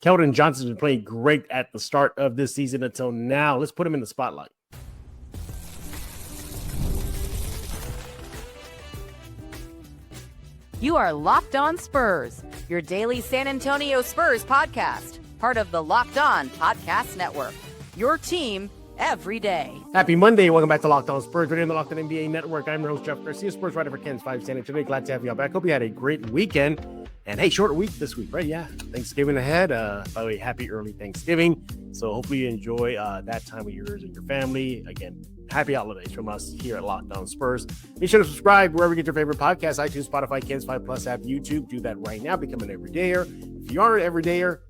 Kelden Johnson has been playing great at the start of this season until now. Let's put him in the spotlight. You are Locked On Spurs, your daily San Antonio Spurs podcast, part of the Locked On Podcast Network, your team every day. Happy Monday. Welcome back to Locked On Spurs, right in the Locked On NBA Network. I'm your host, Jeff Garcia, Spurs writer for Ken's 5 San Antonio. Glad to have you all back. Hope you had a great weekend. And hey, short week this week, right? Yeah, Thanksgiving ahead. By the way, happy early Thanksgiving. So hopefully you enjoy that time of yours and your family. Again, happy holidays from us here at Locked On Spurs. Be sure to subscribe wherever you get your favorite podcasts, iTunes, Spotify, Ken's 5 Plus app, YouTube. Do that right now. Become an everydayer. If you are an everydayer,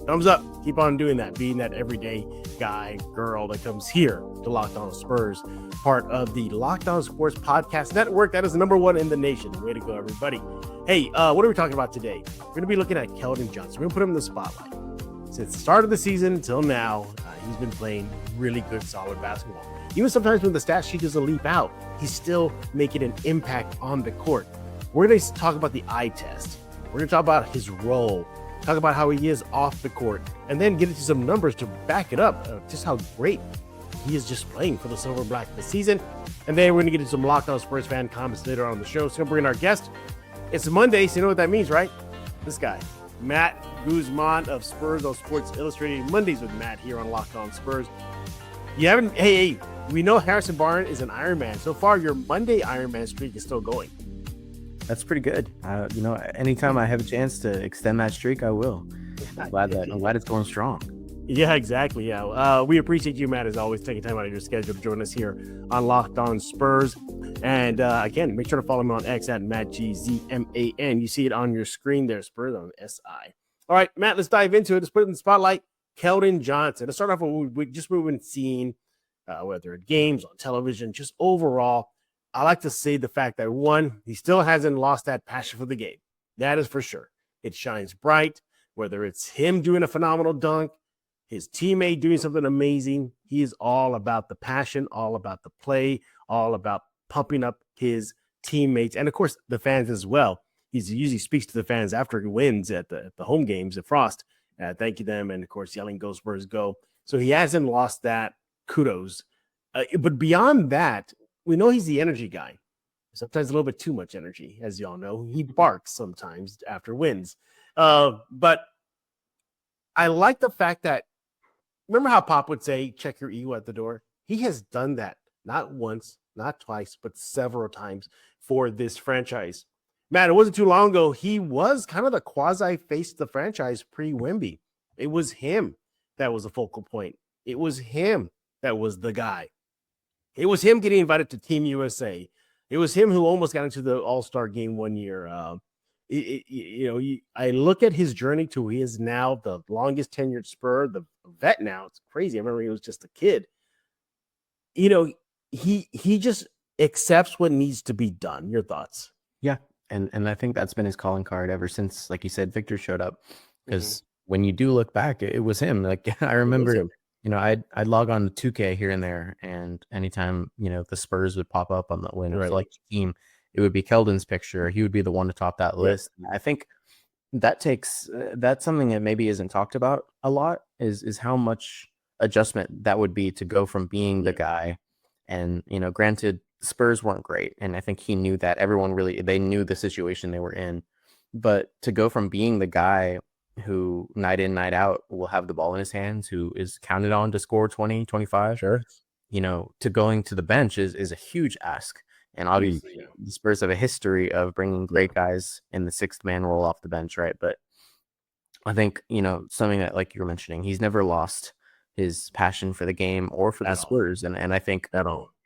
thumbs up. Keep on doing that. Being that everyday guy, girl that comes here to Locked On Spurs, part of the Locked On Sports Podcast Network. That is the number one in the nation. Way to go, everybody. Hey, what are we talking about today? We're going to be looking at Kelden Johnson. We're going to put him in the spotlight. Since the start of the season until now, he's been playing really good, solid basketball. Even sometimes when the stat sheet doesn't leap out, he's still making an impact on the court. We're going to talk about the eye test. We're going to talk about his role, talk about how he is off the court, and then get into some numbers to back it up, just how great he is just playing for the Silver Black this season. And then we're going to get into some Locked On Spurs fan comments later on the show. So we're going to bring in our guest. It's Monday, so you know what that means, right? This guy, Matt Guzman of Spurs on Sports Illustrated. Mondays with Matt here on Locked On Spurs. You haven't, hey, we know Harrison Barnes is an Ironman. So far, your Monday Ironman streak is still going. That's pretty good. Anytime I have a chance to extend that streak, I will. I'm glad it's going strong. Yeah, exactly. Yeah. We appreciate you, Matt, as always, taking time out of your schedule to join us here on Locked On Spurs. And again, make sure to follow me on X at MattGZMAN. You see it on your screen there, Spurs on SI. All right, Matt, let's dive into it. Let's put it in the spotlight. Kelden Johnson. Let's start off with what we've been seeing, whether at games, on television, just overall. I like to say the fact that, one, he still hasn't lost that passion for the game. That is for sure. It shines bright, whether it's him doing a phenomenal dunk, his teammate doing something amazing. He is all about the passion, all about the play, all about pumping up his teammates, and of course the fans as well. He usually speaks to the fans after he wins at the home games at Frost, thanking them, and of course yelling "Go Spurs, go!" So he hasn't lost that. Kudos. But beyond that, we know he's the energy guy. Sometimes a little bit too much energy, as y'all know. He barks sometimes after wins. But I like the fact that, remember how Pop would say, check your ego at the door? He has done that not once, not twice, but several times for this franchise. Matt, it wasn't too long ago. He was kind of the quasi-face of the franchise pre-Wemby. It was him that was the focal point. It was him that was the guy. It was him getting invited to Team USA. It was him who almost got into the All-Star game one year. I look at his journey to he is now the longest tenured Spur, the vet now. It's crazy. I remember he was just a kid. He just accepts what needs to be done. Your thoughts? Yeah, and I think that's been his calling card ever since, like you said, Victor showed up. Because when you do look back, it was him. Like I remember, I'd log on to 2K here and there, and anytime the Spurs would pop up on the win or like team, it would be Kelden's picture. He would be the one to top that list. I think that's something that maybe isn't talked about a lot is how much adjustment that would be to go from being the guy. And, granted, Spurs weren't great. And I think he knew that. They knew the situation they were in. But to go from being the guy who night in, night out will have the ball in his hands, who is counted on to score 20, 25, to going to the bench is a huge ask. And obviously, the Spurs have a history of bringing great guys in the sixth man role off the bench, right? But I think, something that, like you were mentioning, he's never lost his passion for the game or for the Spurs. And I think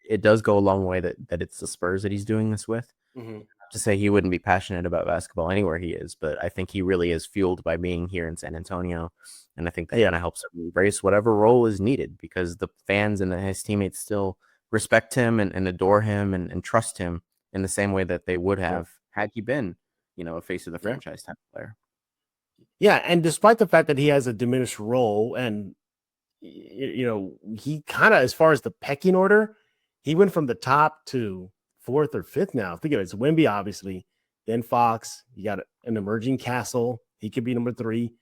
it does go a long way that it's the Spurs that he's doing this with. Mm-hmm. To say he wouldn't be passionate about basketball anywhere he is, but I think he really is fueled by being here in San Antonio. And I think that kind of helps him embrace whatever role is needed, because the fans and his teammates still respect him and adore him and trust him in the same way that they would have had he been, a face of the franchise type player. Yeah, and despite the fact that he has a diminished role, and he kind of, as far as the pecking order, he went from the top to fourth or fifth now. Think of it. It's Wemby, obviously. Then Fox. You got an emerging Castle. He could be number 3.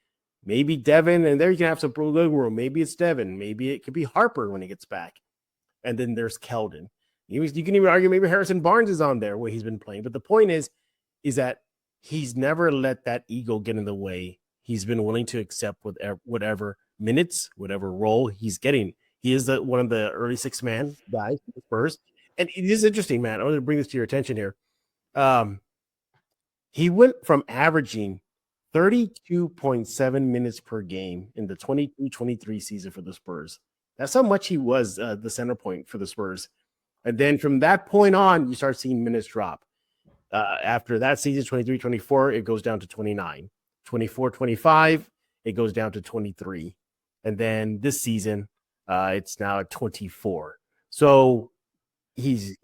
maybe Devin, and there you can have some good room. Maybe it's Devin. Maybe it could be Harper when he gets back. And then there's Keldon. You can even argue maybe Harrison Barnes is on there where he's been playing. But the point is that he's never let that ego get in the way. He's been willing to accept whatever minutes, whatever role he's getting. He is one of the early six-man guys for the Spurs. And it is interesting, man. I want to bring this to your attention here. He went from averaging 32.7 minutes per game in the 22-23 season for the Spurs. That's how much he was the center point for the Spurs. And then from that point on, you start seeing minutes drop. After that season, 23-24, it goes down to 29. 24-25, it goes down to 23. And then this season, it's now at 24. So he's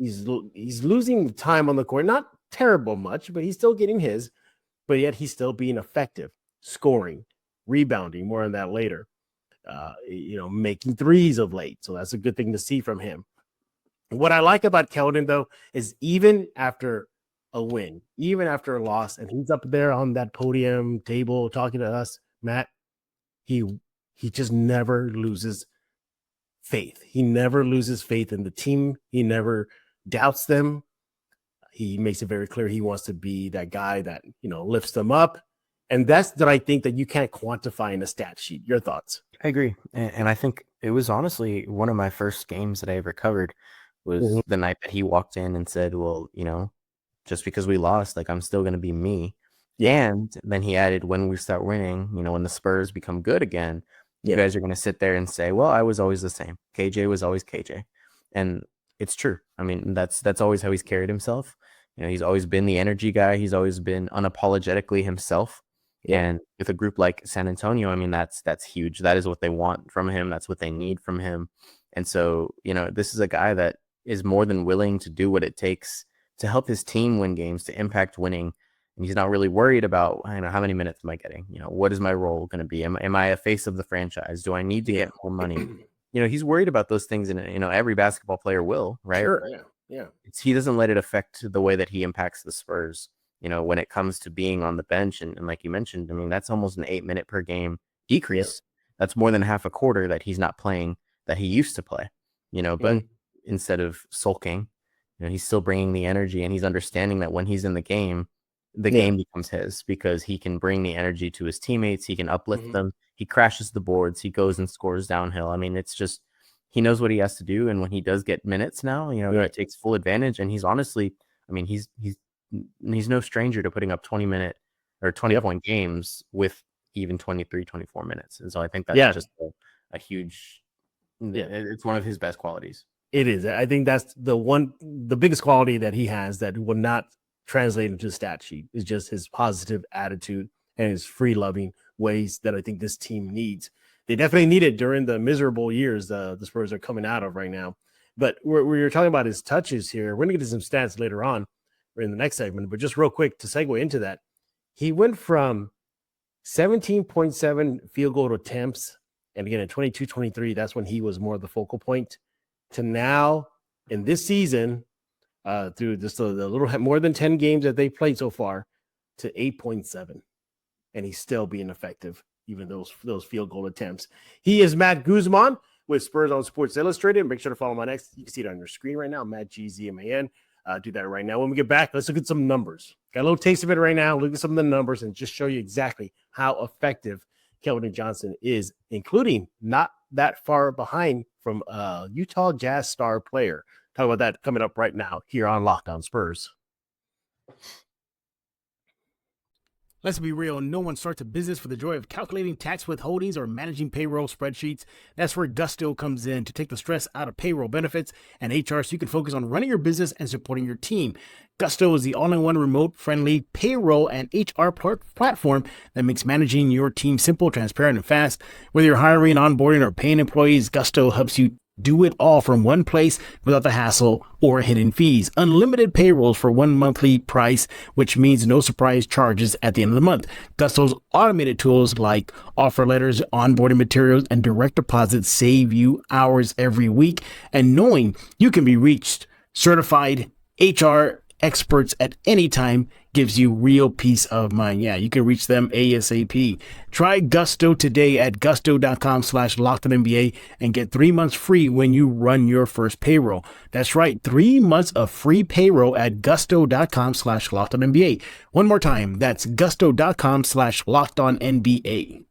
losing time on the court. Not terrible much, but he's still getting his. But yet he's still being effective, scoring, rebounding. More on that later. Making threes of late. So that's a good thing to see from him. What I like about Keldon, though, is even after a win, even after a loss, and he's up there on that podium table talking to us, Matt, he just never loses faith. He never loses faith in the team. He never doubts them. He makes it very clear he wants to be that guy that, lifts them up. And that's that I think that you can't quantify in a stat sheet. Your thoughts? I agree. And I think it was honestly one of my first games that I ever covered was the night that he walked in and said, well, just because we lost, like, I'm still going to be me. And then he added, when we start winning, when the Spurs become good again, you guys are going to sit there and say, well, I was always the same. KJ was always KJ. And it's true. I mean, that's always how he's carried himself. He's always been the energy guy. He's always been unapologetically himself. And with a group like San Antonio, I mean, that's huge. That is what they want from him. That's what they need from him. And so, this is a guy that is more than willing to do what it takes to help his team win games, to impact winning. And he's not really worried about, how many minutes am I getting? What is my role going to be? Am I a face of the franchise? Do I need to get more money? He's worried about those things, and every basketball player will, right? Sure, yeah. He doesn't let it affect the way that he impacts the Spurs. When it comes to being on the bench, and like you mentioned, I mean, that's almost an 8-minute per game decrease. That's more than half a quarter that he's not playing that he used to play. But instead of sulking, he's still bringing the energy, and he's understanding that when he's in the game becomes his, because he can bring the energy to his teammates. He can uplift them. He crashes the boards. He goes and scores downhill. I mean, it's just, he knows what he has to do. And when he does get minutes now, he takes full advantage. And he's honestly, I mean, he's no stranger to putting up 20-minute or 20-point games with even 23, 24 minutes. And so I think that's just a huge, it's one of his best qualities. It is. I think that's the biggest quality that he has that will not translate into the stat sheet is just his positive attitude and his free-loving ways that I think this team needs. They definitely need it during the miserable years the Spurs are coming out of right now. But we're talking about his touches here. We're going to get to some stats later on in the next segment. But just real quick to segue into that, he went from 17.7 field goal attempts, and again, in 22-23, that's when he was more of the focal point, to now in this season, through just a little more than 10 games that they played so far, to 8.7. And he's still being effective, even those field goal attempts. He is Matt Guzman with Spurs on Sports Illustrated. Make sure to follow my next. You can see it on your screen right now, Matt Gzman. Do that right now. When we get back, let's look at some numbers. Got a little taste of it right now. Look at some of the numbers and just show you exactly how effective Kelden Johnson is, including not that far behind from a Utah Jazz star player. Talk about that coming up right now here on Locked On Spurs. Let's be real, no one starts a business for the joy of calculating tax withholdings or managing payroll spreadsheets. That's where Gusto comes in to take the stress out of payroll benefits and HR so you can focus on running your business and supporting your team. Gusto is the all-in-one remote-friendly payroll and HR platform that makes managing your team simple, transparent, and fast. Whether you're hiring, onboarding, or paying employees, Gusto helps you do it all from one place without the hassle or hidden fees. Unlimited payrolls for one monthly price, which means no surprise charges at the end of the month. Gusto's automated tools like offer letters, onboarding materials, and direct deposits save you hours every week. And knowing you can be reached, certified HR experts at any time gives you real peace of mind. Yeah, you can reach them ASAP. Try Gusto today at gusto.com/LockedOnNBA and get 3 months free when you run your first payroll. That's right, 3 months of free payroll at gusto.com/LockedOnNBA. One more time, that's gusto.com/LockedOnNBA.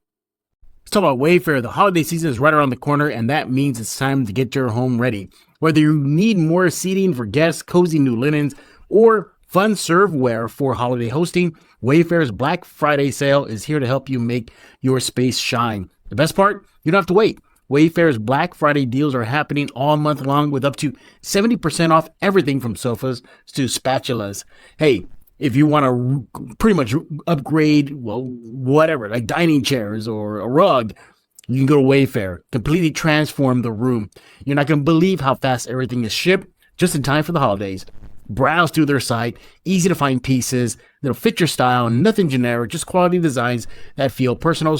Let's talk about Wayfair. The holiday season is right around the corner, and that means it's time to get your home ready. Whether you need more seating for guests, cozy new linens, or fun serveware for holiday hosting, Wayfair's Black Friday sale is here to help you make your space shine. The best part? You don't have to wait. Wayfair's Black Friday deals are happening all month long with up to 70% off everything from sofas to spatulas. Hey, if you want to pretty much upgrade, well, whatever, like dining chairs or a rug, you can go to Wayfair, completely transform the room. You're not going to believe how fast everything is shipped just in time for the holidays. Browse through their site, easy to find pieces that'll fit your style, nothing generic, just quality designs that feel personal.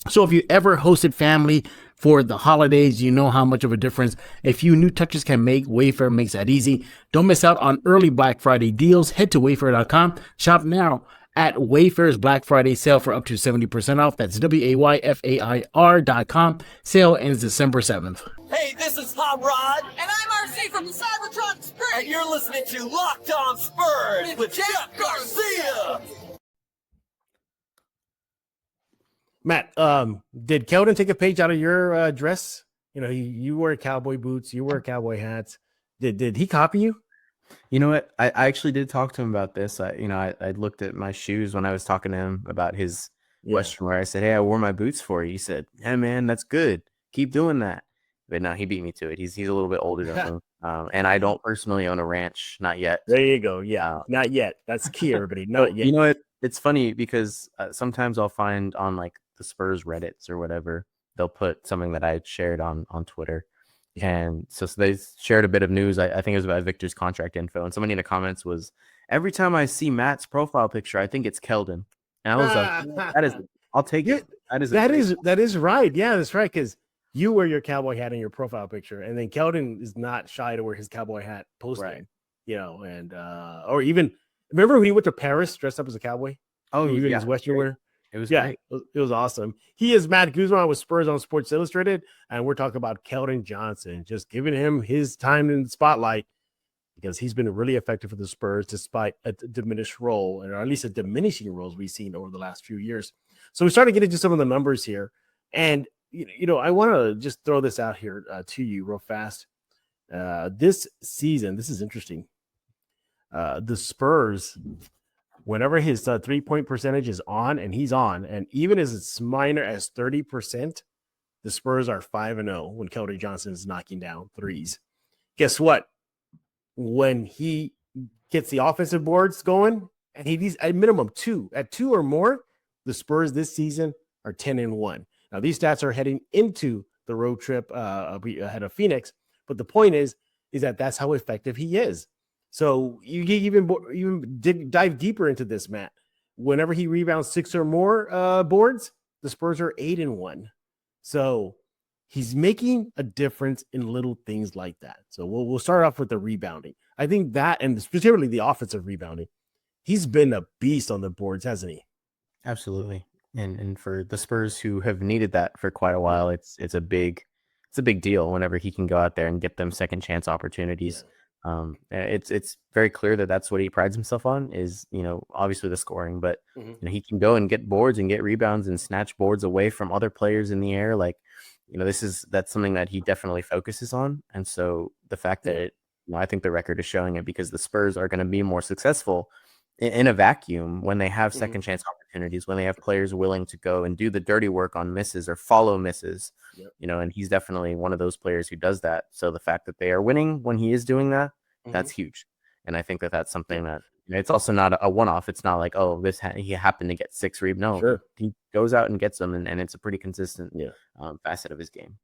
So if you ever hosted family for the holidays, you know how much of a difference a few new touches can make. Wayfair makes that easy. Don't miss out on early Black Friday deals. Head to wayfair.com. Shop now at Wayfair's Black Friday sale for up to 70% off. That's WAYFAIR.com. Sale ends December 7th. Hey, this is Hot Rod. And I'm RC from the Cybertron Sprint. And you're listening to Locked On Spurs with Jeff Garcia. Matt, did Kelden take a page out of your dress? You know, you wear cowboy boots, you wear cowboy hats. Did he copy you? You know what? I actually did talk to him about this. I looked at my shoes when I was talking to him about his Western wear. I said, "Hey, I wore my boots for you." He said, "Hey, man, that's good. Keep doing that." But no, he beat me to it. He's a little bit older than him. And I don't personally own a ranch, not yet. There you go. Yeah, not yet. That's key, everybody. Not yet. You know what? It's funny because sometimes I'll find on like the Spurs Reddits or whatever, they'll put something that I had shared on Twitter. And so they shared a bit of news. I think it was about Victor's contract info. And somebody in the comments was, "Every time I see Matt's profile picture, I think it's Kelden." And I was like, I'll take it. That is right. Yeah, that's right. Because you wear your cowboy hat in your profile picture, and then Kelden is not shy to wear his cowboy hat posting. Right. You know, and or even remember when he went to Paris dressed up as a cowboy? Oh, even his Western wear. It was great. It was awesome. He is Matt Guzman with Spurs on Sports Illustrated, and we're talking about Kelden Johnson, just giving him his time in the spotlight because he's been really effective for the Spurs despite a diminished role, or at least a diminishing roles we've seen over the last few years. So we started getting into some of the numbers here, and you know, I want to just throw this out here to you real fast. This season, this is interesting. The Spurs, whenever his 3-point percentage is on, and he's on, and even as it's minor as 30%, the Spurs are 5-0 when Kelden Johnson is knocking down threes. Guess what? When he gets the offensive boards going, and he needs at minimum at two or more, the Spurs this season are 10-1. Now these stats are heading into the road trip ahead of Phoenix, but the point is that that's how effective he is. So you even dive deeper into this, Matt. Whenever he rebounds 6 or more boards, the Spurs are 8-1. So he's making a difference in little things like that. So we'll start off with the rebounding. I think that, and specifically the offensive rebounding, he's been a beast on the boards, hasn't he? Absolutely. And for the Spurs who have needed that for quite a while, it's a big deal whenever he can go out there and get them second chance opportunities. Yeah. It's very clear that that's what he prides himself on is, you know, obviously the scoring, but you know, he can go and get boards and get rebounds and snatch boards away from other players in the air. Like, you know, that's something that he definitely focuses on. And so the fact that I think the record is showing it because the Spurs are going to be more successful in a vacuum when they have second chance opportunities, when they have players willing to go and do the dirty work on misses or follow misses, you know, and he's definitely one of those players who does that. So the fact that they are winning when he is doing that, that's huge. And I think that that's something that, you know, it's also not a one-off. It's not like, oh, he happened to get 6 rebounds. No, he goes out and gets them, and it's a pretty consistent facet of his game.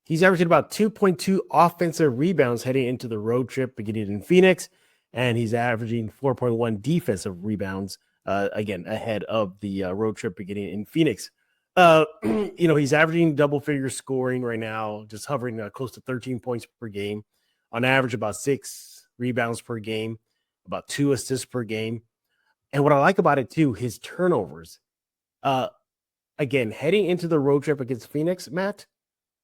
He's averaging about 2.2 offensive rebounds heading into the road trip beginning in Phoenix. And he's averaging 4.1 defensive rebounds, again, ahead of the road trip beginning in Phoenix. You know, he's averaging double-figure scoring right now, just hovering close to 13 points per game, on average about 6 rebounds per game. about 2 assists per game. And what I like about it too, his turnovers. Again, heading into the road trip against Phoenix, Matt,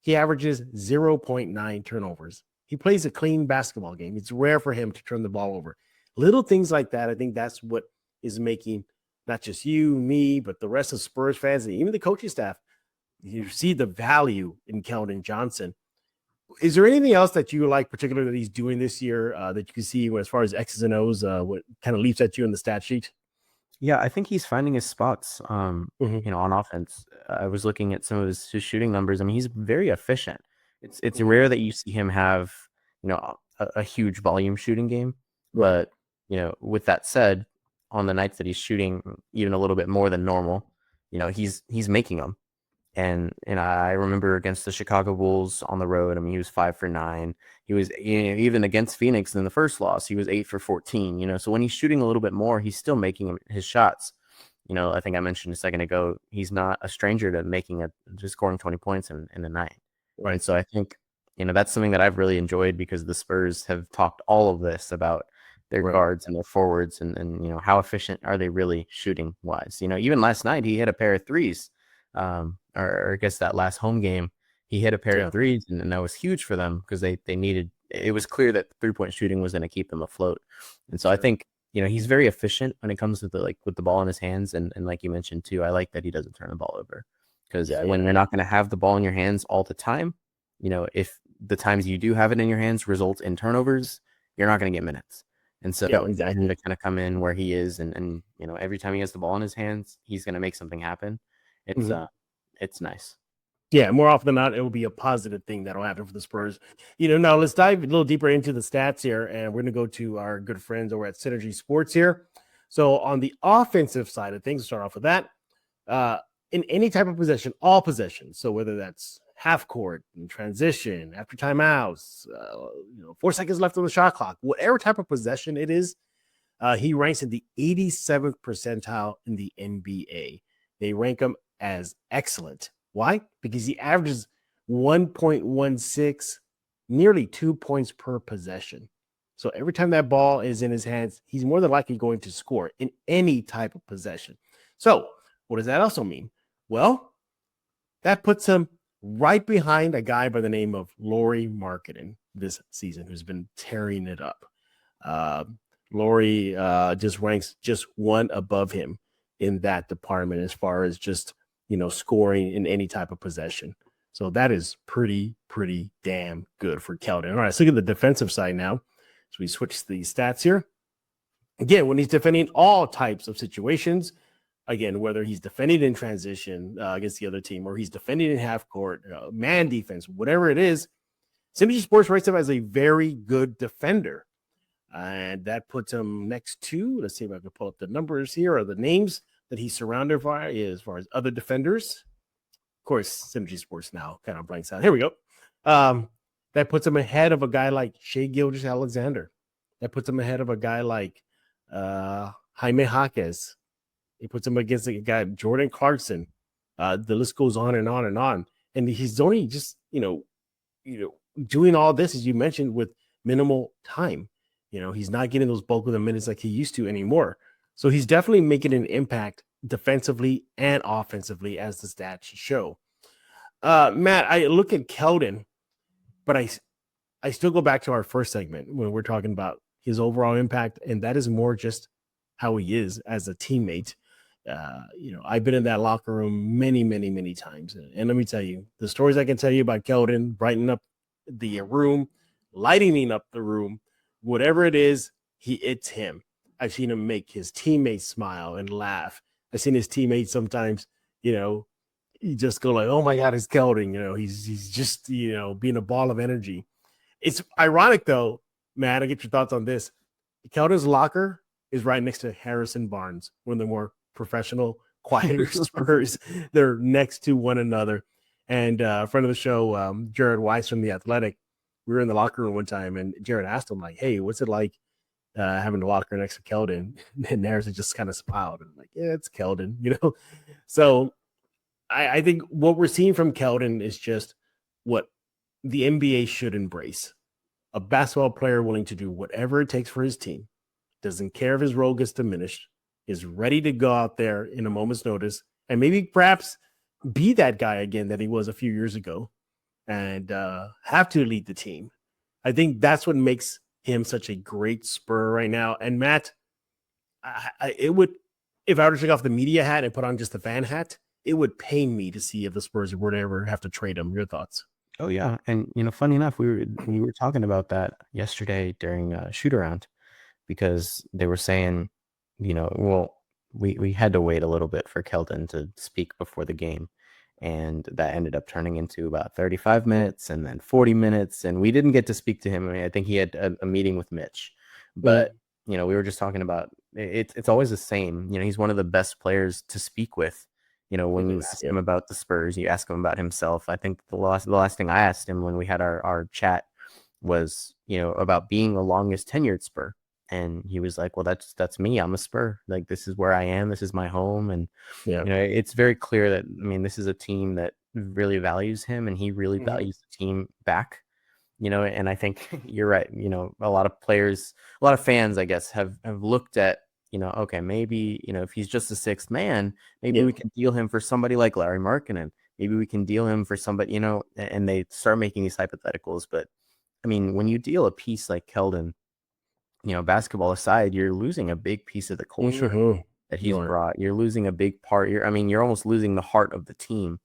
he averages 0.9 turnovers. He plays a clean basketball game. It's rare for him to turn the ball over. Little things like that, I think that's what is making not just you, me, but the rest of Spurs fans and even the coaching staff, you see the value in Kelden Johnson. Is there anything else that you like, particularly that he's doing this year, that you can see as far as X's and O's, what kind of leaps at you in the stat sheet? Yeah, I think he's finding his spots, on offense. I was looking at some of his shooting numbers. I mean, he's very efficient. It's rare that you see him have, a huge volume shooting game. But, with that said, on the nights that he's shooting even a little bit more than normal, he's making them. And I remember against the Chicago Bulls on the road, I mean, he was 5 for 9. He was even against Phoenix in the first loss, he was 8 for 14. So when he's shooting a little bit more, he's still making his shots. I think I mentioned a second ago, he's not a stranger to just scoring 20 points in a night. Right. So I think, that's something that I've really enjoyed because the Spurs have talked all of this about their guards and their forwards and how efficient are they really shooting wise. Even last night he hit a pair of threes. Or I guess that last home game, he hit a pair of threes, and that was huge for them because they needed. It was clear that 3-point shooting was going to keep them afloat, and so I think he's very efficient when it comes to with the ball in his hands, and like you mentioned too, I like that he doesn't turn the ball over because when you're not going to have the ball in your hands all the time, if the times you do have it in your hands result in turnovers, you're not going to get minutes, and so exactly to kind of come in where he is, and every time he has the ball in his hands, he's going to make something happen. It's nice. Yeah, more often than not, it will be a positive thing that'll happen for the Spurs. Now let's dive a little deeper into the stats here, and we're going to go to our good friends over at Synergy Sports here. So on the offensive side of things, start off with that. In any type of possession, all possessions, so whether that's half court, in transition, after timeouts, 4 seconds left on the shot clock, whatever type of possession it is, he ranks in the 87th percentile in the NBA. They rank him as excellent. Why? Because he averages 1.16, nearly 2 points per possession. So every time that ball is in his hands, he's more than likely going to score in any type of possession. So what does that also mean? Well, that puts him right behind a guy by the name of Lauri Markkanen this season, who's been tearing it up. Lauri just ranks just one above him in that department as far as just scoring in any type of possession. So that is pretty damn good for Kelden. All right, let's look at the defensive side now. So we switch the stats here. Again, when he's defending all types of situations, again, whether he's defending in transition against the other team or he's defending in half court, man defense, whatever it is, Synergy Sports rates him as a very good defender. And that puts him next to, let's see if I can pull up the numbers here or the names that he's surrounded by as far as other defenders. Of course, Synergy Sports now kind of blanks out. Here we go. That puts him ahead of a guy like Shai Gilgeous-Alexander. That puts him ahead of a guy like Jaime Jaquez. It puts him against a guy, Jordan Clarkson. The list goes on and on and on. And he's only just, doing all this, as you mentioned, with minimal time. He's not getting those bulk of the minutes like he used to anymore. So he's definitely making an impact defensively and offensively, as the stats show. Matt, I look at Kelden, but I still go back to our first segment when we're talking about his overall impact, and that is more just how he is as a teammate. I've been in that locker room many, many, many times. And let me tell you, the stories I can tell you about Kelden, brightening up the room, lightening up the room, whatever it is, it's him. I've seen him make his teammates smile and laugh. I've seen his teammates sometimes, you just go like, oh my God, it's Kelden. He's just, being a ball of energy. It's ironic though, Matt, I get your thoughts on this. Kelden's locker is right next to Harrison Barnes, one of the more professional, quieter Spurs. They're next to one another. And a friend of the show, Jared Weiss from The Athletic, we were in the locker room one time and Jared asked him like, hey, what's it like having the locker next to Kelden? And Harrison just kind of smiled and like, yeah, it's Kelden, So I think what we're seeing from Kelden is just what the NBA should embrace. A basketball player willing to do whatever it takes for his team, doesn't care if his role gets diminished, is ready to go out there in a moment's notice and maybe perhaps be that guy again that he was a few years ago and have to lead the team. I think that's what makes him such a great Spur right now. And Matt, it would, if I were to take off the media hat and put on just the fan hat, it would pain me to see if the Spurs were to ever have to trade him. Your thoughts? Oh yeah, and funny enough, we were talking about that yesterday during shoot around, because they were saying, well, we had to wait a little bit for Keldon to speak before the game, and that ended up turning into about 35 minutes and then 40 minutes, and we didn't get to speak to him. I mean, I think he had a meeting with Mitch, but we were just talking about it's always the same. He's one of the best players to speak with. When you ask him about the Spurs, you ask him about himself. I think the last thing I asked him when we had our chat was, about being the longest tenured Spur. And he was like, well, that's me. I'm a Spur. Like, this is where I am. This is my home. And, it's very clear that, this is a team that really values him, and he really values the team back, and I think you're right. A lot of players, a lot of fans, I guess, have looked at, okay, maybe, if he's just a sixth man, maybe we can deal him for somebody like Larry Markkinen. Maybe we can deal him for somebody, and they start making these hypotheticals. But when you deal a piece like Keldon, basketball aside, you're losing a big piece of the culture that he's brought. You're losing a big part. You're almost losing the heart of the team,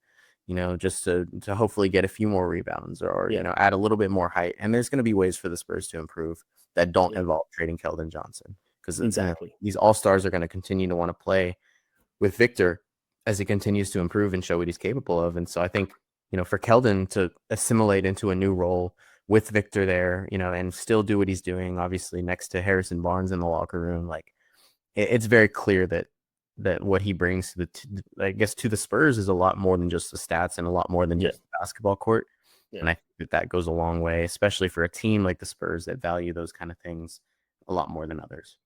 just to hopefully get a few more rebounds or add a little bit more height. And there's going to be ways for the Spurs to improve that don't involve trading Kelden Johnson. Because exactly these all-stars are going to continue to want to play with Victor as he continues to improve and show what he's capable of. And so I think, for Keldon to assimilate into a new role with Victor there, and still do what he's doing, obviously next to Harrison Barnes in the locker room, like it's very clear that what he brings to to the Spurs is a lot more than just the stats and a lot more than just the basketball court. And I think that goes a long way, especially for a team like the Spurs that value those kind of things a lot more than others.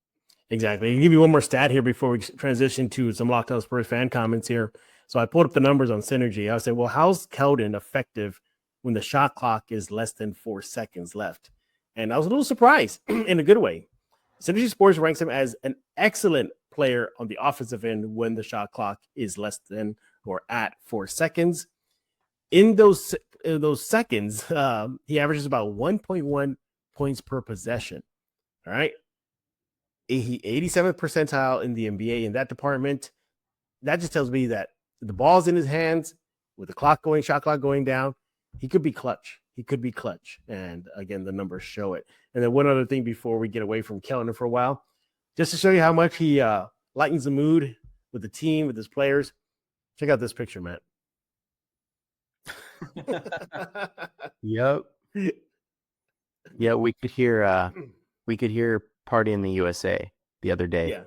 Exactly. I'll give you one more stat here before we transition to some Locked On Spurs fan comments here. So I pulled up the numbers on Synergy. I said, well, how's Keldon effective when the shot clock is less than 4 seconds left? And I was a little surprised in a good way. Synergy Sports ranks him as an excellent player on the offensive end when the shot clock is less than or at 4 seconds. In those seconds, he averages about 1.1 points per possession. All right. 87th percentile in the NBA in that department. That just tells me that the ball's in his hands with the shot clock going down. He could be clutch. And again, the numbers show it. And then one other thing before we get away from Keldon for a while, just to show you how much he lightens the mood with the team, with his players. Check out this picture, Matt. Yep. Yeah, we could hear Party in the USA the other day.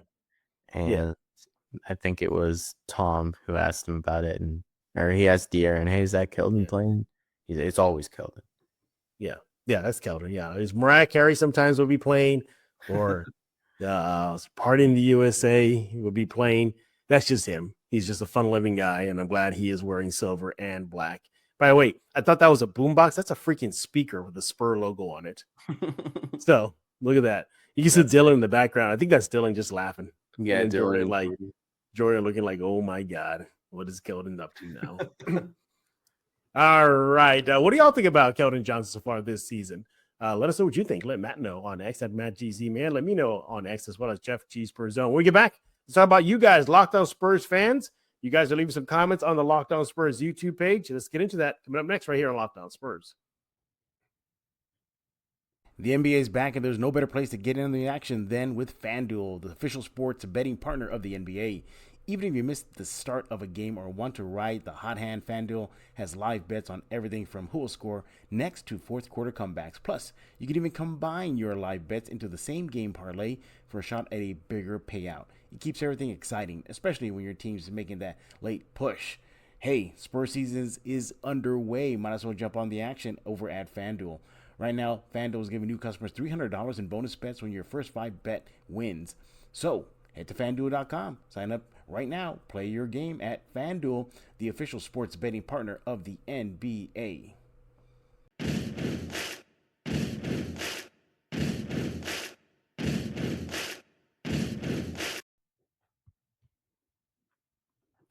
And I think it was Tom who asked him about it, or he asked De'Aaron, hey, is that Keldon playing? It's always Keldon. Yeah, that's Keldon. Yeah, his Mariah Carey sometimes will be playing, or Party in the USA he will be playing. That's just him. He's just a fun-loving guy, and I'm glad he is wearing silver and black. By the way, I thought that was a boombox. That's a freaking speaker with the Spur logo on it. So look at that. You can see Dylan in the background. I think that's Dylan just laughing. Yeah, Dylan, Jordan looking like, oh my God, what is Keldon up to now? All right. What do y'all think about Kelden Johnson so far this season? Let us know what you think. Let Matt know on X at MattGZ, man. Let me know on X as well as Jeff G Spurs Zone. When we get back, let's talk about you guys, Locked On Spurs fans. You guys are leaving some comments on the Locked On Spurs YouTube page. Let's get into that coming up next right here on Locked On Spurs. The NBA is back, and there's no better place to get in the action than with FanDuel, the official sports betting partner of the NBA. Even if you missed the start of a game or want to ride the hot hand, FanDuel has live bets on everything from who will score next to fourth quarter comebacks. Plus, you can even combine your live bets into the same game parlay for a shot at a bigger payout. It keeps everything exciting, especially when your team's making that late push. Hey, Spurs season is underway. Might as well jump on the action over at FanDuel. Right now, FanDuel is giving new customers $300 in bonus bets when your first 5 bet wins. So, head to FanDuel.com. Sign up right now. Play your game at FanDuel, the official sports betting partner of the NBA.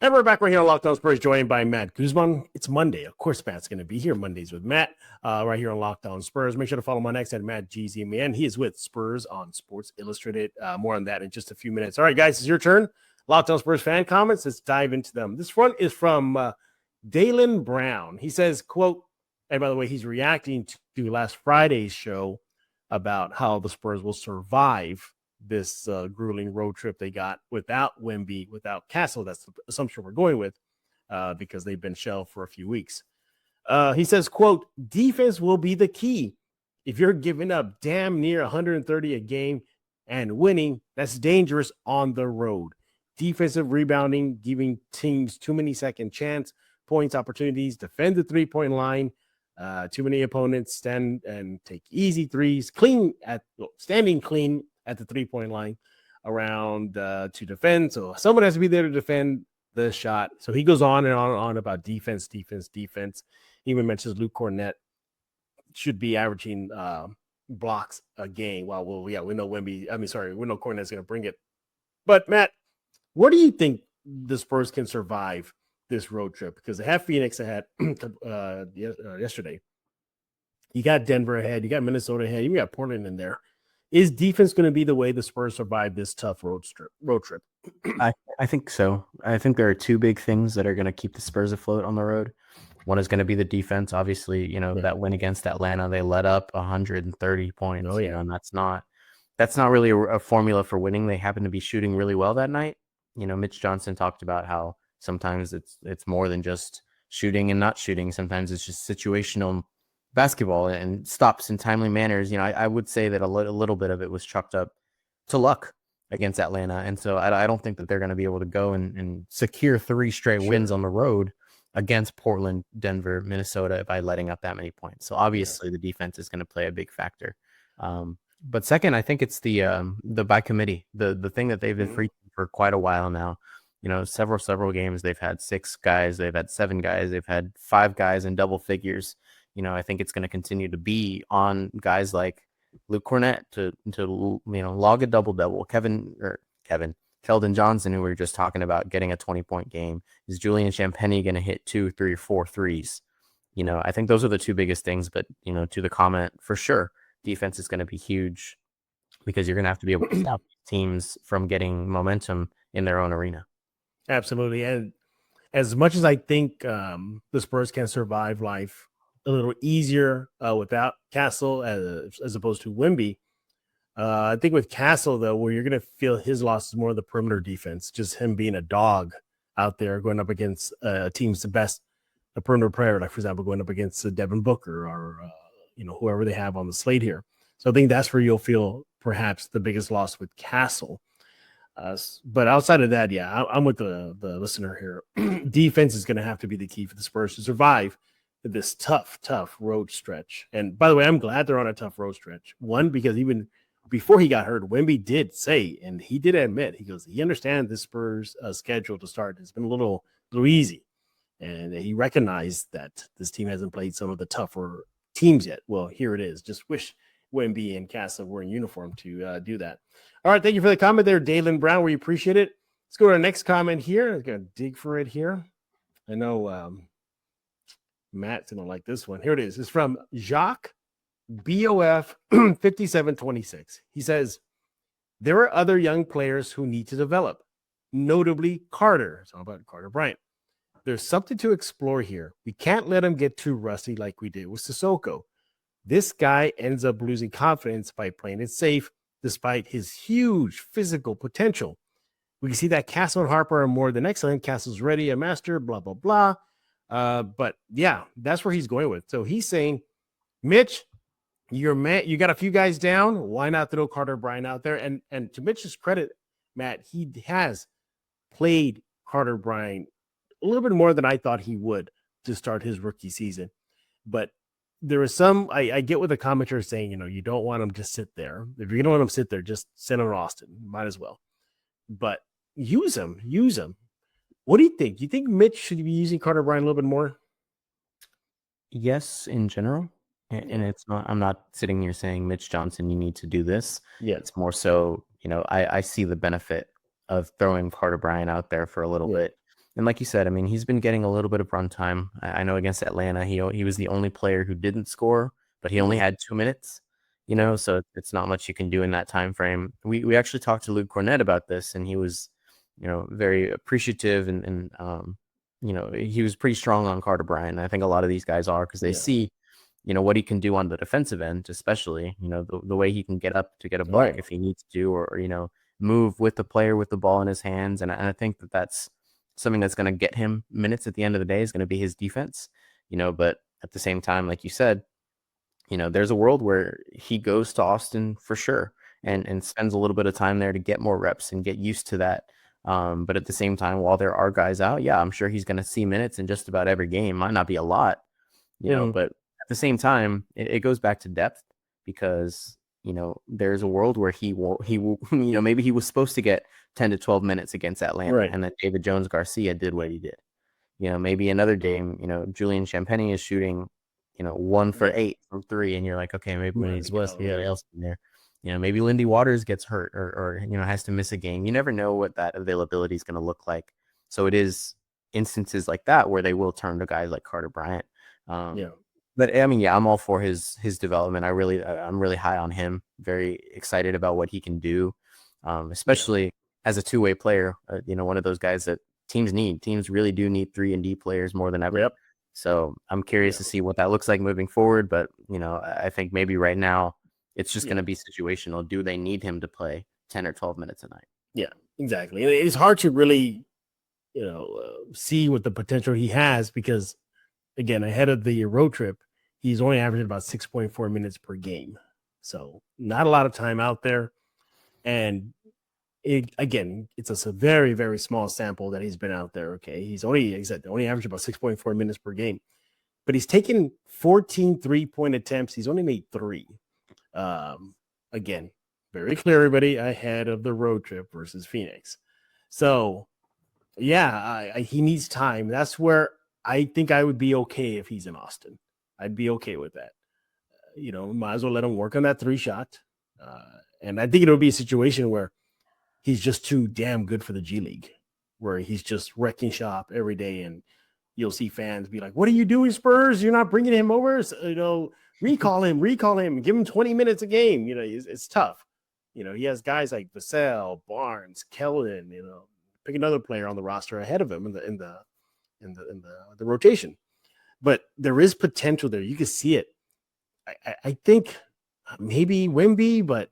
And we're back right here on Locked On Spurs, joined by Matt Guzman. It's Monday. Of course, Matt's going to be here Mondays with Matt right here on Locked On Spurs. Make sure to follow him on X at MattGZMAN. He is with Spurs on Sports Illustrated. More on that in just a few minutes. All right, guys, it's your turn. Locked On Spurs fan comments. Let's dive into them. This one is from Dalen Brown. He says, quote, and by the way, he's reacting to last Friday's show about how the Spurs will survive this grueling road trip they got without Wemby, without Castle. That's the assumption we're going with because they've been shelved for a few weeks. He says, quote, defense will be the key. If you're giving up damn near 130 a game and winning, that's dangerous on the road. Defensive rebounding, giving teams too many second chance points, opportunities, defend the three-point line. Too many opponents stand and take easy threes, standing clean at the three-point line around to defend. So someone has to be there to defend the shot. So he goes on and on about defense. He even mentions Luke Cornett should be averaging blocks a game. Well, we know we know Cornett's going to bring it. But Matt, where do you think the Spurs can survive this road trip? Because they have Phoenix ahead yesterday. You got Denver ahead. You got Minnesota ahead. You got Portland in there. Is defense going to be the way the Spurs survive this tough road trip? I think so. I think there are two big things that are going to keep the Spurs afloat on the road. One is going to be the defense. Obviously, that win against Atlanta, they let up 130 points. Oh, yeah. And that's not really a formula for winning. They happen to be shooting really well that night. Mitch Johnson talked about how sometimes it's more than just shooting and not shooting. Sometimes it's just situational basketball and stops in timely manners. I would say that a little bit of it was chalked up to luck against Atlanta. And so I don't think that they're going to be able to go and secure 3 straight wins on the road against Portland, Denver, Minnesota by letting up that many points. So obviously the defense is going to play a big factor. But second, I think it's the by committee, the thing that they've been preaching for quite a while now. Several games they've had 6 guys, they've had 7 guys, they've had 5 guys in double figures. I think it's going to continue to be on guys like Luke Cornett to log a double-double. Kelden Johnson, who we were just talking about, getting a 20-point game. Is Julian Champagnie going to hit 2, 3, 4 threes? I think those are the 2 biggest things. But, to the comment, for sure, defense is going to be huge because you're going to have to be able to stop teams from getting momentum in their own arena. Absolutely. And as much as I think the Spurs can survive life a little easier without Castle as opposed to Wemby, I think with Castle, though, where you're going to feel his loss is more of the perimeter defense, just him being a dog out there going up against teams the best, a perimeter player, like, for example, going up against Devin Booker or, whoever they have on the slate here. So I think that's where you'll feel perhaps the biggest loss with Castle. But outside of that, yeah, I'm with the listener here. Defense is going to have to be the key for the Spurs to survive this tough road stretch. And by the way, I'm glad they're on a tough road stretch. One, because even before he got hurt, Wemby did say, and he did admit, he goes, he understands the Spurs schedule to start has been a little easy. And he recognized that this team hasn't played some of the tougher teams yet. Well, here it is. Just wish Wemby and Casa were in uniform to do that. All right, thank you for the comment there, Dalen Brown. We appreciate it. Let's go to our next comment here. I'm going to dig for it here. I know Matt's going to like this one. Here it is. It's from Jacques BOF 5726. He says, there are other young players who need to develop, notably Carter. It's all about Carter Bryant. There's something to explore here. We can't let him get too rusty like we did with Sissoko. This guy ends up losing confidence by playing it safe, despite his huge physical potential. We can see that Castle and Harper are more than excellent. Castle's ready, a master, blah, blah, blah. But yeah, that's where he's going with. So he's saying, Mitch, you got a few guys down. Why not throw Carter Bryant out there? And to Mitch's credit, Matt, he has played Carter Bryant a little bit more than I thought he would to start his rookie season. But there was some, I get what the commenter is saying, you don't want him to sit there. If you don't want him to sit there, just send him to Austin. Might as well. But use him. What do you think? Do you think Mitch should be using Carter Bryant a little bit more? Yes, in general. And it's not, I'm not sitting here saying, Mitch Johnson, you need to do this. Yeah. It's more so, I see the benefit of throwing Carter Bryant out there for a little bit, And like you said, I mean, he's been getting a little bit of run time. I know against Atlanta, he was the only player who didn't score, but he only had 2 minutes. So it's not much you can do in that time frame. We actually talked to Luke Cornett about this, and he was, very appreciative, and he was pretty strong on Carter Bryant. I think a lot of these guys are, because they see, what he can do on the defensive end, especially, the way he can get up to get a bucket if he needs to, or move with the player with the ball in his hands. And I think that's something that's going to get him minutes at the end of the day, is going to be his defense, but at the same time, like you said, there's a world where he goes to Austin for sure and spends a little bit of time there to get more reps and get used to that. But at the same time, while there are guys out, I'm sure he's going to see minutes in just about every game. Might not be a lot, but at the same time, it goes back to depth, because, there's a world where he will, maybe he was supposed to get 10 to 12 minutes against Atlanta, and then David Jones Garcia did what he did. Maybe another game, Julian Champagny is shooting 1 for 8 from 3, and you're like, okay, maybe when he's West, else in there. Maybe Lindy Waters gets hurt or has to miss a game. You never know what that availability is going to look like. So it is instances like that where they will turn to guys like Carter Bryant. But I mean, I'm all for his development. I'm really high on him. Very excited about what he can do, especially as a two-way player. One of those guys that teams need. Teams really do need 3-and-D players more than ever. So I'm curious to see what that looks like moving forward. But, I think maybe right now it's just going to be situational. Do they need him to play 10 or 12 minutes a night? Yeah, exactly. And it's hard to really, see what the potential he has, because, again, ahead of the road trip, he's only averaging about 6.4 minutes per game. So not a lot of time out there. And it's a very, very small sample that he's been out there. Okay. He's only averaged about 6.4 minutes per game, but he's taken 14 3-point attempts. He's only made 3. Again, very clear, everybody, ahead of the road trip versus Phoenix. So he needs time. That's where I think I would be okay if he's in Austin. I'd be okay with that. Might as well let him work on that 3-shot. And I think it'll be a situation where he's just too damn good for the G League, where he's just wrecking shop every day, and you'll see fans be like, "What are you doing, Spurs? You're not bringing him over? So, recall him, give him 20 minutes a game." It's tough. He has guys like Vassell, Barnes, Kelden. Pick another player on the roster ahead of him in the rotation. But there is potential there. You can see it. I think maybe Wemby, but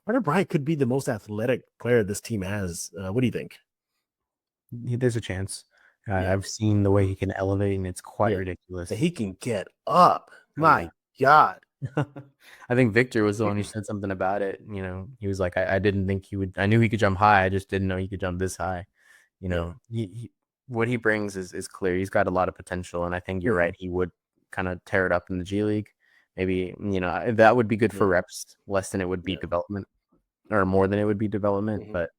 Carter Bryant could be the most athletic player this team has. What do you think? There's a chance. I've seen the way he can elevate, and it's quite ridiculous. He can get up. My God. I think Victor was the one who said something about it. He was like, I didn't think he would. I knew he could jump high. I just didn't know he could jump this high. What he brings is clear. He's got a lot of potential, and I think you're right. He would kind of tear it up in the G League. Maybe, that would be good for reps, less than it would be development, or more than it would be development. But,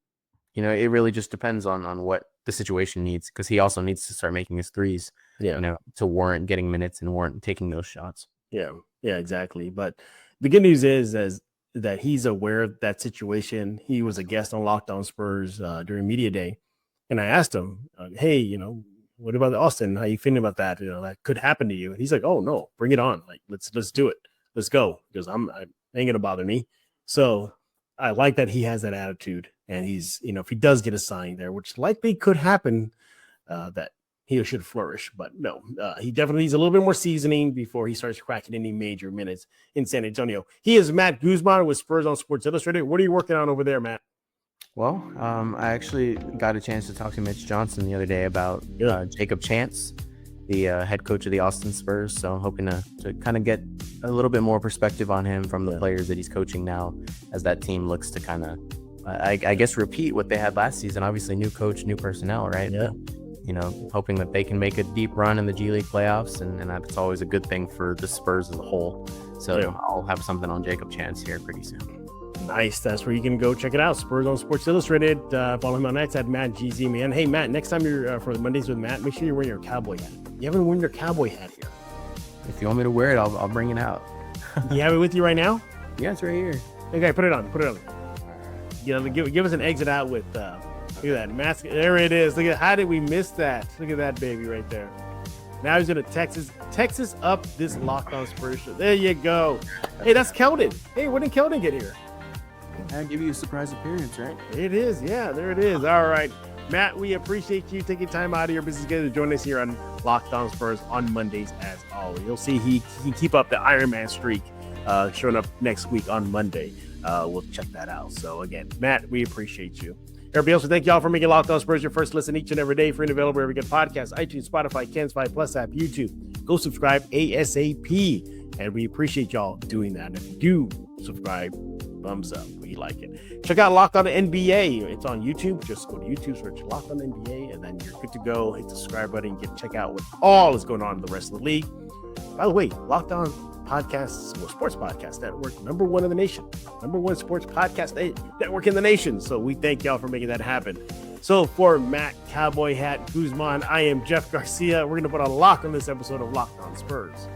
it really just depends on what the situation needs, because he also needs to start making his threes, to warrant getting minutes and warrant taking those shots. Yeah, exactly. But the good news is that he's aware of that situation. He was a guest on Locked On Spurs during Media Day. And I asked him, hey, what about Austin? How you feeling about that? That could happen to you. And he's like, oh no, bring it on. Like, let's do it. Let's go. Because I ain't gonna bother me. So I like that he has that attitude. And he's, if he does get a sign there, which likely could happen, that he should flourish. But no, he definitely needs a little bit more seasoning before he starts cracking any major minutes in San Antonio. He is Matt Guzman with Spurs on Sports Illustrated. What are you working on over there, Matt? Well, I actually got a chance to talk to Mitch Johnson the other day about Jacob Chance, the head coach of the Austin Spurs. So I'm hoping to kind of get a little bit more perspective on him from the players that he's coaching now, as that team looks to kind of, I guess, repeat what they had last season. Obviously, new coach, new personnel, right? Yeah. But, hoping that they can make a deep run in the G League playoffs, and that's always a good thing for the Spurs as a whole. So I'll have something on Jacob Chance here pretty soon. Nice. That's where you can go check it out. Spurs on Sports Illustrated. Follow him on X at MattGZ, man. Hey, Matt, next time you're for the Mondays with Matt, make sure you're wearing your cowboy hat. You haven't worn your cowboy hat here. If you want me to wear it, I'll bring it out. You have it with you right now? Yeah, it's right here. Okay, put it on. Give us an exit out with Look at that mask. There it is. Look at how did we miss that? Look at that baby right there. Now he's gonna Texas up this Locked On Spurs show. There you go. Hey, that's Kelden. Hey, when did Kelden get here? I'll give you a surprise appearance, right? It is. Yeah, there it is. All right. Matt, we appreciate you taking time out of your busy schedule to join us here on Locked On Spurs on Mondays as always. You'll see he can keep up the Iron Man streak showing up next week on Monday. We'll check that out. So again, Matt, we appreciate you. Everybody else, we thank y'all for making Locked On Spurs your first listen each and every day. Free and available wherever you get podcasts, iTunes, Spotify, Ken's 5 Plus app, YouTube. Go subscribe ASAP. And we appreciate y'all doing that. If you do subscribe, thumbs up. We like it. Check out Locked On NBA. It's on YouTube. Just go to YouTube, search Locked On NBA, and then you're good to go. Hit the subscribe button and check out what all is going on in the rest of the league. By the way, Locked On Podcasts, sports podcast network, #1 in the nation, #1 sports podcast network in the nation. So we thank y'all for making that happen. So for Matt Cowboy Hat Guzman, I am Jeff Garcia. We're going to put a lock on this episode of Locked On Spurs.